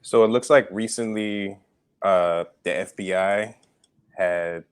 So it looks like recently, the FBI had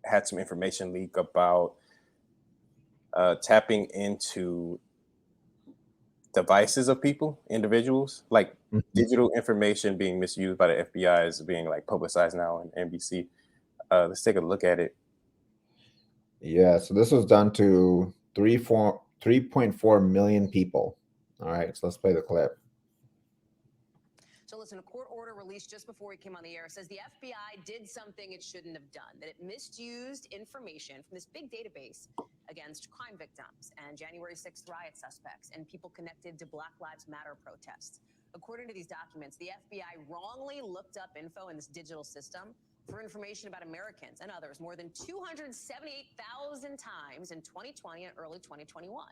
had some information leak about tapping into devices of people, individuals, like Mhm. digital information being misused by the FBI is being like publicized now on NBC. Let's take a look at it. Yeah, so this was done to 3.4 million people. All right, so let's play the clip. So listen, a court order released just before we came on the air says the FBI did something it shouldn't have done, that it misused information from this big database against crime victims and January 6th riot suspects and people connected to Black Lives Matter protests. According to these documents, the FBI wrongly looked up info in this digital system for information about Americans and others more than 278,000 times in 2020 and early 2021,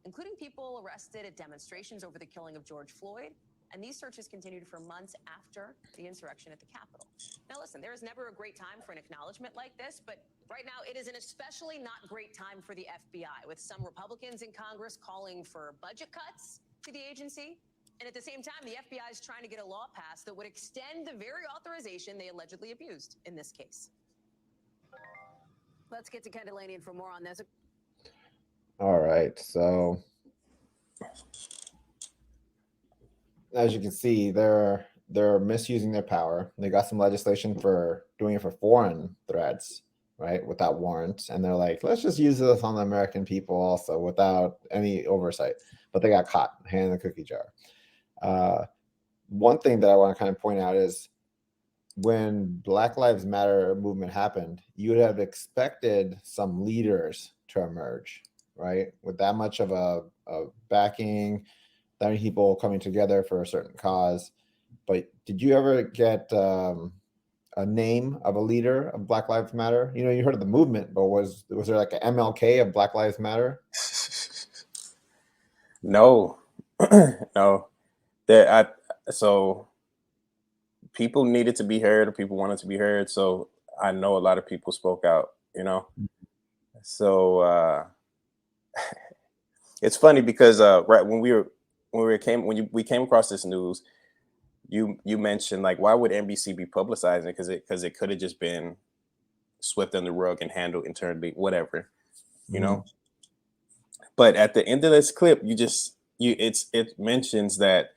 including people arrested at demonstrations over the killing of George Floyd. And these searches continued for months after the insurrection at the Capitol. Now, listen, there is never a great time for an acknowledgement like this, but right now it is an especially not great time for the FBI, with some Republicans in Congress calling for budget cuts to the agency. And at the same time, the FBI is trying to get a law passed that would extend the very authorization they allegedly abused in this case. Let's get to Ken Delaney for more on this. All right, so as you can see, they're misusing their power. They got some legislation for doing it for foreign threats, right, without warrants, and they're like, let's just use this on the American people also without any oversight. But they got caught, hand in the cookie jar. One thing that I want to kind of point out is when Black Lives Matter movement happened, you would have expected some leaders to emerge, right, with that much of a backing, that many people coming together for a certain cause. But did you ever get a name of a leader of Black Lives Matter? You know, you heard of the movement, but was there like an MLK of Black Lives Matter? No, no. There, so people needed to be heard, or people wanted to be heard. So I know a lot of people spoke out. So it's funny because right when we came across this news, you mentioned like why would NBC be publicizing it? Because it could have just been swept under the rug and handled internally, whatever, you Mhm. know. But at the end of this clip, it mentions that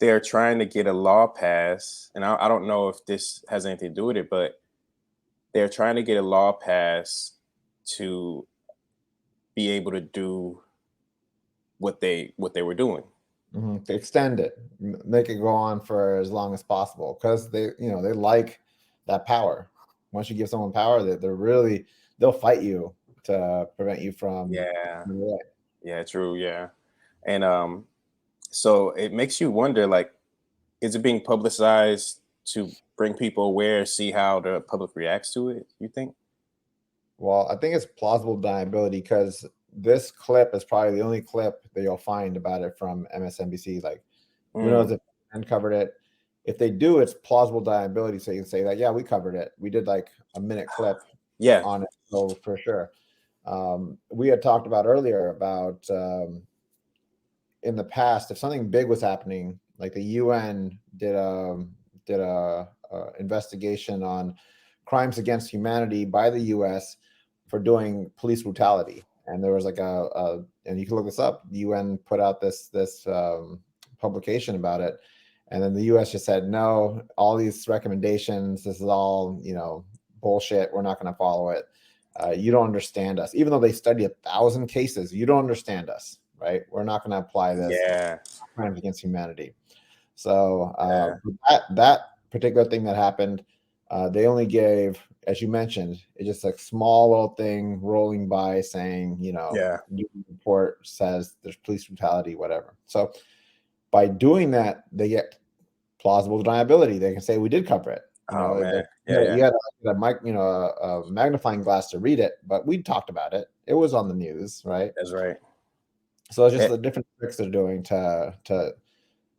they're trying to get a law passed, and I don't know if this has anything to do with it, but they're trying to get a law passed to be able to do what they were doing. To extend it, make it go on for as long as possible, because they like that power. Once you give someone power, they'll fight you to prevent you from. Yeah, yeah, true, yeah, and so it makes you wonder, like, is it being publicized to bring people aware, see how the public reacts to it? You think? Well, I think it's plausible deniability because this clip is probably the only clip that you'll find about it from MSNBC. Like, who knows Mm, if uncovered it? If they do, it's plausible deniability. So you can say that, yeah, we covered it. We did like a minute clip yeah, on it. So for sure. We had talked about earlier about in the past, if something big was happening, like the UN did a investigation on crimes against humanity by the U.S. for doing police brutality, and there was like and you can look this up. The UN put out this publication about it, and then the U.S. just said no. All these recommendations, this is all bullshit. We're not going to follow it. You don't understand us. Even though they studied 1,000 cases, you don't understand us, right? We're not going to apply this yeah, crimes against humanity. So yeah, that particular thing that happened, they only gave, as you mentioned, it's just a small little thing rolling by saying, yeah. new report says there's police brutality, whatever. So by doing that, they get plausible deniability. They can say we did cover it. Oh man, yeah, You yeah. had a magnifying glass to read it, but we talked about it. It was on the news, right? That's right. So it's just Eh, the different tricks they're doing to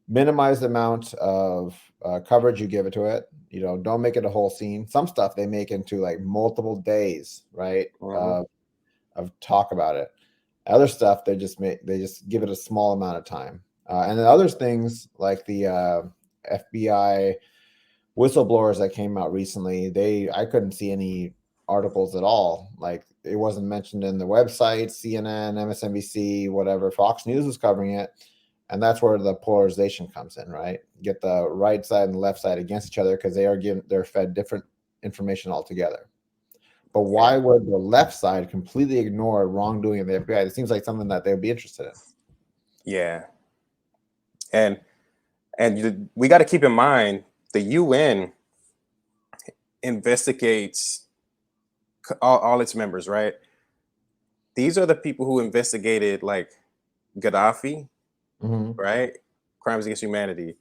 minimize the amount of coverage you give it to it. Don't make it a whole scene. Some stuff they make into like multiple days, right? mhm. Of talk about it. Other stuff they just give it a small amount of time. And then other things like the FBI whistleblowers that came out recently, I couldn't see any articles at all. Like it wasn't mentioned in the website, CNN, MSNBC, whatever. Fox News was covering it. And that's where the polarization comes in, right? Get the right side and the left side against each other because they're fed different information altogether. But why would the left side completely ignore wrongdoing of the FBI? It seems like something that they would be interested in. Yeah. And we got to keep in mind the UN investigates all its members, right? These are the people who investigated like Gaddafi, right? Crimes against humanity.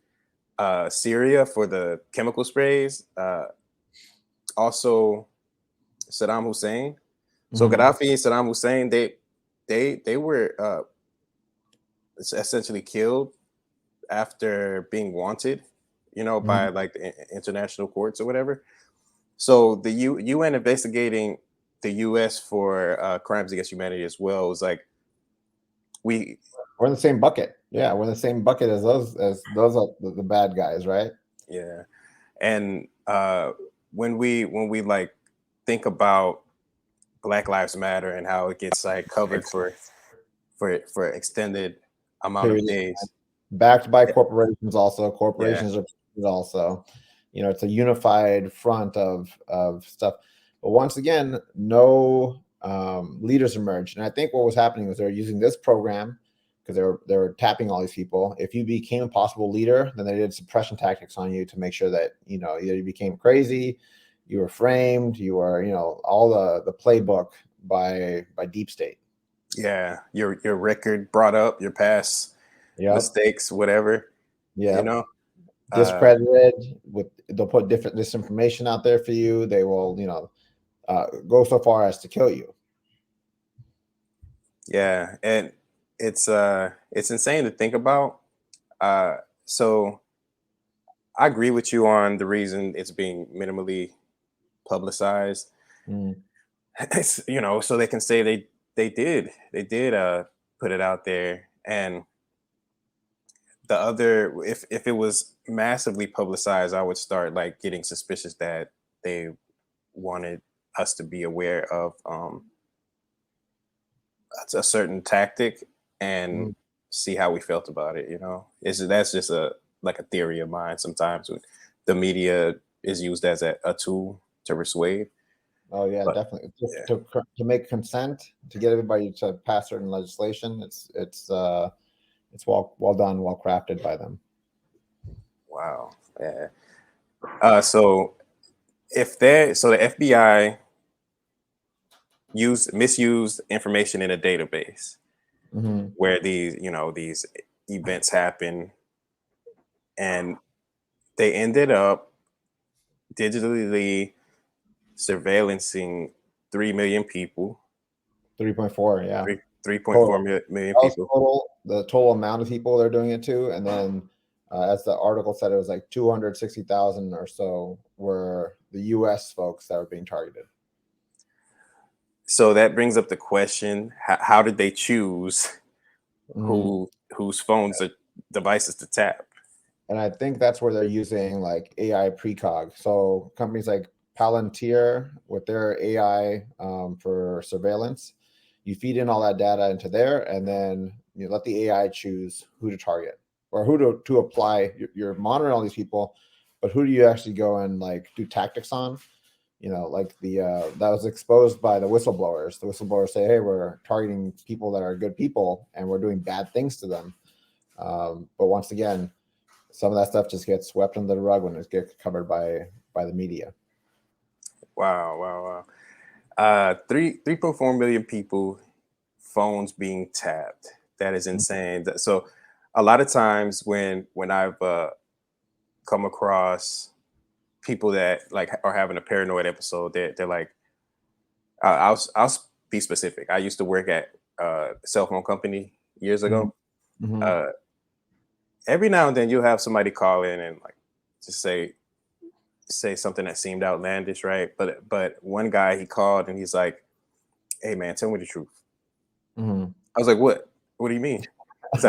Syria for the chemical sprays. Also Saddam Hussein. So Gaddafi and Saddam Hussein, they were essentially killed after being wanted, by like the international courts or whatever. So the UN investigating the US for crimes against humanity as well was like we're in the same bucket. Yeah, we're in the same bucket as those are the bad guys, right? Yeah. And when we like think about Black Lives Matter and how it gets like covered for extended amount of days, backed by corporations, also corporations are also, it's a unified front of stuff. But once again, no leaders emerged, and I think what was happening was they're using this program because they were tapping all these people. If you became a possible leader, then they did suppression tactics on you to make sure that either you became crazy, you were framed, you were all the playbook by deep state. Yeah, your record brought up, your past mistakes, whatever. Yeah, discredited. They'll put different disinformation out there for you. They will go so far as to kill you. Yeah, and it's insane to think about. So I agree with you on the reason it's being minimally publicized. It's, so they can say they did put it out there. And the other, if it was massively publicized, I would start like getting suspicious that they wanted us to be aware of a certain tactic and see how we felt about it. That's just a theory of mine. Sometimes the media is used as a tool to persuade. Oh yeah, definitely. To make consent, to get everybody to pass certain legislation, it's well done, well crafted by them. Wow. Yeah. So the FBI misused information in a database where these events happen, and they ended up digitally surveillancing 3 million people. 3.4, yeah. 3.4 million people. The total amount of people they're doing it to, and then as the article said, it was like 260,000 or so were the U.S. folks that were being targeted. So that brings up the question: how did they choose whose phones or devices to tap? And I think that's where they're using like AI precog. So companies like Palantir with their AI for surveillance, you feed in all that data into there, and then you let the AI choose who to target or who to apply. You're monitoring all these people, but who do you actually go and like do tactics on? Like that was exposed by the whistleblowers. The whistleblowers say, hey, we're targeting people that are good people and we're doing bad things to them. But once again, some of that stuff just gets swept under the rug when it gets covered by the media. Wow. 3.4 million people, phones being tapped. That is insane. So a lot of times when I've come across people that like are having a paranoid episode, they're like, I'll be specific. I used to work at a cell phone company years ago. Every now and then you'll have somebody call in and like just say something that seemed outlandish, right? But one guy, he called and he's like, hey man, tell me the truth. I was like, what do you mean? It's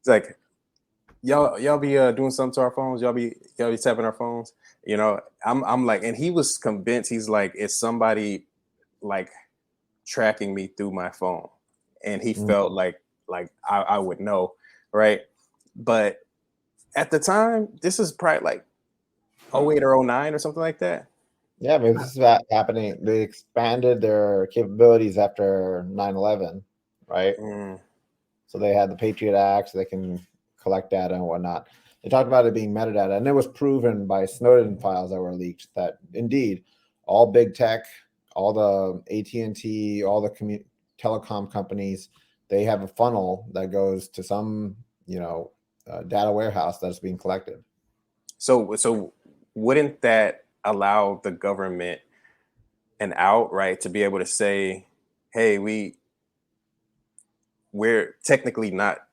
like y'all be doing something to our phones. Y'all be tapping our phones. You know, I'm like, and he was convinced. He's like, it's somebody like tracking me through my phone, and he Mm. felt like I would know, right? But at the time, this is probably like 08 or 09 or something like that. Yeah, but this is happening. They expanded their capabilities after 9/11, right? Mm. So they had the Patriot Act, so they can collect data and whatnot. They talked about it being metadata, and it was proven by Snowden files that were leaked that indeed all big tech, all the AT&T, all the telecom companies, they have a funnel that goes to some, data warehouse that's being collected. So wouldn't that allow the government an out, right, to be able to say, hey, we're technically not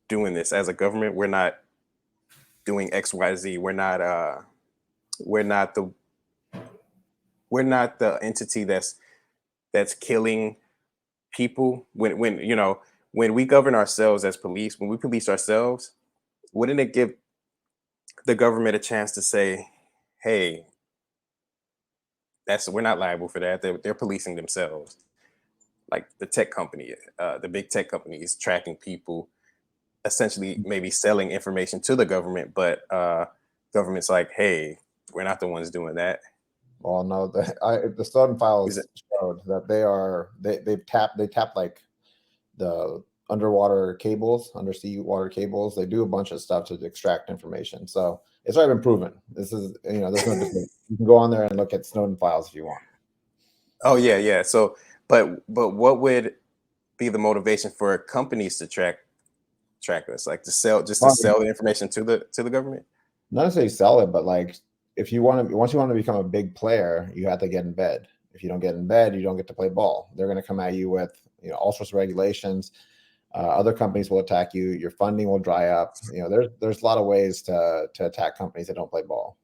doing this as a government. We're not doing XYZ. We're not the we're not the entity that's killing people. When you know, when we govern ourselves as police, when we police ourselves, wouldn't it give the government a chance to say, hey, we're not liable for that. They're policing themselves. Like the tech company, the big tech company is tracking people, essentially maybe selling information to the government, but government's like, hey, we're not the ones doing that. Well, no, the Snowden Is it? files showed that they tap like the underwater cables, undersea water cables. They do a bunch of stuff to extract information. So it's already been proven. This is, there's no debate. You can go on there and look at Snowden files if you want. Oh yeah, yeah. So, but what would be the motivation for companies to track us, like to Well, sell the information to the government? not necessarily sell it, but like if you want to, once you want to become a big player, you have to get in bed. If you don't get in bed, you don't get to play ball. They're going to come at you with, all sorts of regulations. Other companies will attack you. Your funding will dry up. There's a lot of ways to attack companies that don't play ball.